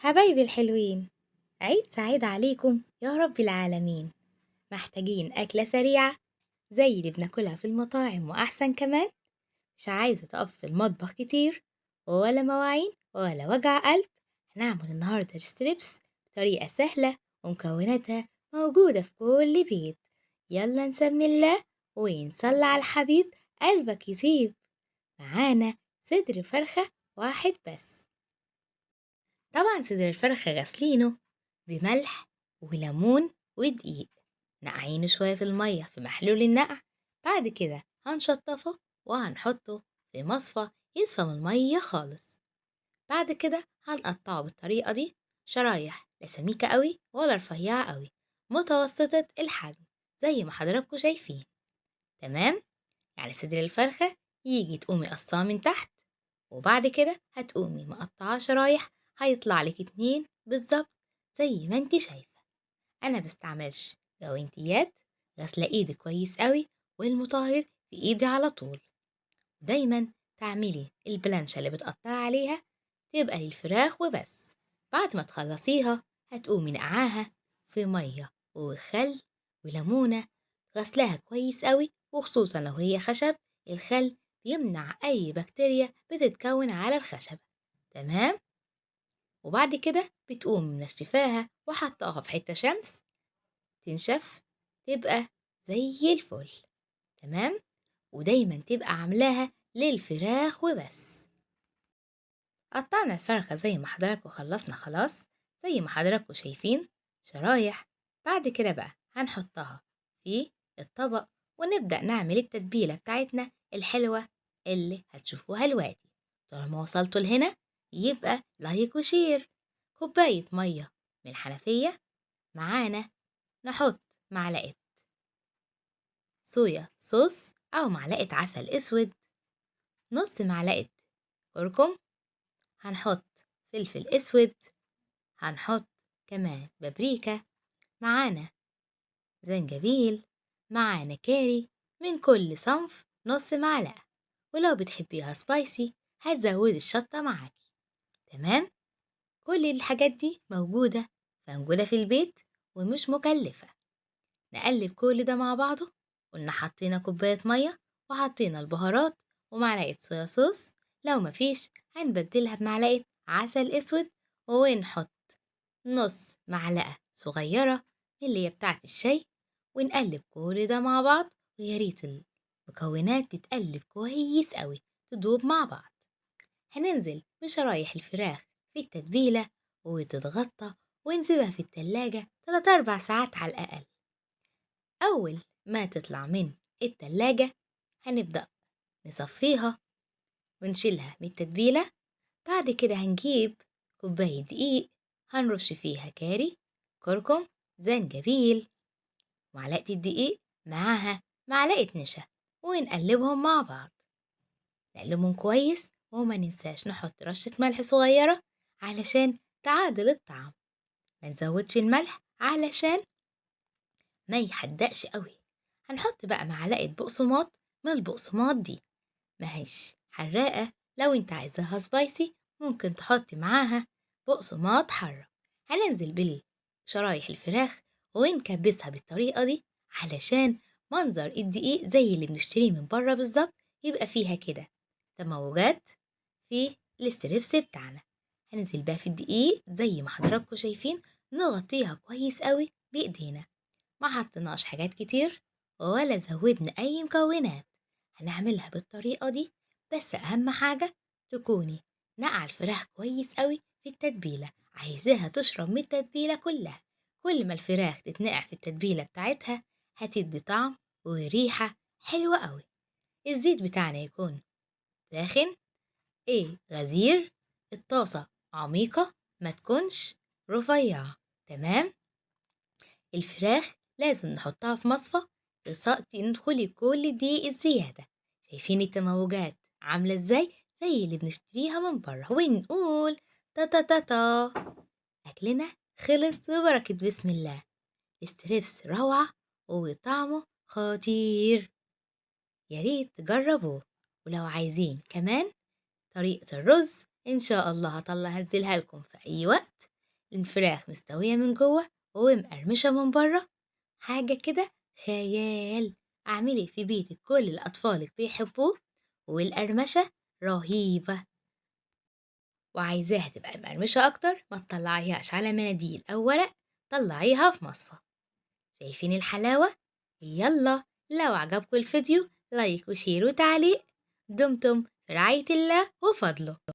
حبايبي الحلوين، عيد سعيد عليكم يا رب العالمين. محتاجين أكلة سريعة زي اللي بناكلها في المطاعم وأحسن كمان. مش عايزة تقف في المطبخ كتير ولا مواعين ولا وجع قلب. هنعمل النهاردة ستريبس بطريقة سهلة ومكوناتها موجودة في كل بيت. يلا نسمي الله ونصلي على الحبيب قلبك يطيب. معانا صدر فرخة واحد بس. طبعا صدر الفرخة غسلينه بملح وليمون ودقيق، نقعينه شوية في المية في محلول النقع. بعد كده هنشطفه وهنحطه في مصفى يصفى من المية خالص. بعد كده هنقطعه بالطريقة دي شرايح، لا سميكة قوي ولا رفيعة قوي، متوسطة الحجم زي ما حضراتكم شايفين. تمام؟ يعني صدر الفرخة يجي تقومي قصاه من تحت، وبعد كده هتقومي مقطعاه شرايح، هيطلع لك 2 بالظبط زي ما انت شايفة. انا بستعملش جوانتيات، غسلة ايدي كويس قوي والمطهر في ايدي على طول. دايما تعملي البلانشة اللي بتقطعي عليها تبقى للفراخ وبس. بعد ما تخلصيها هتقومي نقعاها في مية وخل وليمونة، غسلها كويس قوي، وخصوصا لو هي خشب الخل بيمنع أي بكتيريا بتتكون على الخشب. تمام؟ وبعد كده بتقوم منشفاها وحطاها في حتة شمس تنشف، تبقى زي الفل. تمام؟ ودايما تبقى عاملاها للفراخ وبس. قطعنا الفرخة زي ما حضراتكم خلصنا خلاص، زي ما حضراتكم شايفين شرايح. بعد كده بقى هنحطها في الطبق ونبدأ نعمل التتبيلة بتاعتنا الحلوة اللي هتشوفوها دلوقتي. طالما وصلتوا لهنا يبقى لايك وشير. كوباية مية من الحنفية معانا، نحط معلقة صويا صوص أو معلقة عسل أسود، نص معلقة كركم، هنحط فلفل أسود، هنحط كمان بابريكا، معانا زنجبيل، معانا كاري من كل صنف نص معلقة، ولو بتحبيها سبايسي هتزودي الشطة معاكي. تمام؟ كل الحاجات دي موجودة في البيت ومش مكلفة. نقلب كل ده مع بعضه. قلنا حطينا كوباية مية وحطينا البهارات ومعلقة صويا صوص، لو مفيش هنبدلها بمعلقة عسل اسود، ونحط نص معلقة صغيرة من اللي هي بتاعة الشاي، ونقلب كل ده مع بعض. وياريت المكونات تتقلب كويس قوي تدوب مع بعض. هننزل بشرايح الفراخ في التتبيلة وتتغطى ونسيبها في التلاجة 3-4 ساعات على الأقل. أول ما تطلع من التلاجة هنبدأ نصفيها ونشيلها من التتبيلة. بعد كده هنجيب كوباية دقيق، هنرش فيها كاري، كركم، زنجبيل، معلقة الدقيق معاها معلقة نشا، ونقلبهم مع بعض. نقلبهم كويس وما ننساش نحط رشة ملح صغيرة علشان تعادل الطعم. ما نزودش الملح علشان ما يحدقش قوي. هنحط بقى معلقة بقسماط من البقسماط دي، ماهيش حراقة. لو انت عايزاها سبايسي ممكن تحطي معاها بقسماط حرة. هننزل بشرايح الفراخ ونكبسها بالطريقة دي علشان منظر الدقيق زي اللي بنشتريه من بره بالظبط، يبقى فيها كده تموجات في الاستريبس بتاعنا. هننزل بقى في الدقيق زي ما حضراتكم شايفين، نغطيها كويس قوي بايدينا. ما حطيناش حاجات كتير ولا زودنا اي مكونات، هنعملها بالطريقة دي. بس اهم حاجة تكوني نقع الفراخ كويس قوي في التتبيلة، عايزاها تشرب من التتبيلة كلها. كل ما الفراخ تتنقع في التتبيلة بتاعتها هتدي طعم وريحة حلوة قوي. الزيت بتاعنا يكون ساخن، غزير، الطاسة عميقة ما تكونش رفيعة. تمام؟ الفراخ لازم نحطها في مصفى تدخلي كل الدقيق الزيادة. شايفين التموجات عاملة ازاي؟ زي اللي بنشتريها من بره، ونقول تا تا تا تا. أكلنا خلص ببركة بسم الله. ستريبس روعة وطعمه خطير، ياريت تجربوه. ولو عايزين كمان طريقة الرز إن شاء الله هنزلها لكم في أي وقت. الفراخ مستوية من جوه ومقرمشة من بره، حاجة كده خيال. اعملي في بيتك كل اللي أطفالك بيحبوه، والقرمشة رهيبة. وعايزاها تبقى مقرمشة أكتر، ما تطلعيهاش على مناديل أو ورق، طلعيها في مصفى. شايفين الحلاوة؟ يلا، لو عجبكم الفيديو لايك وشير وتعليق. دمتم في رعاية الله وفضله.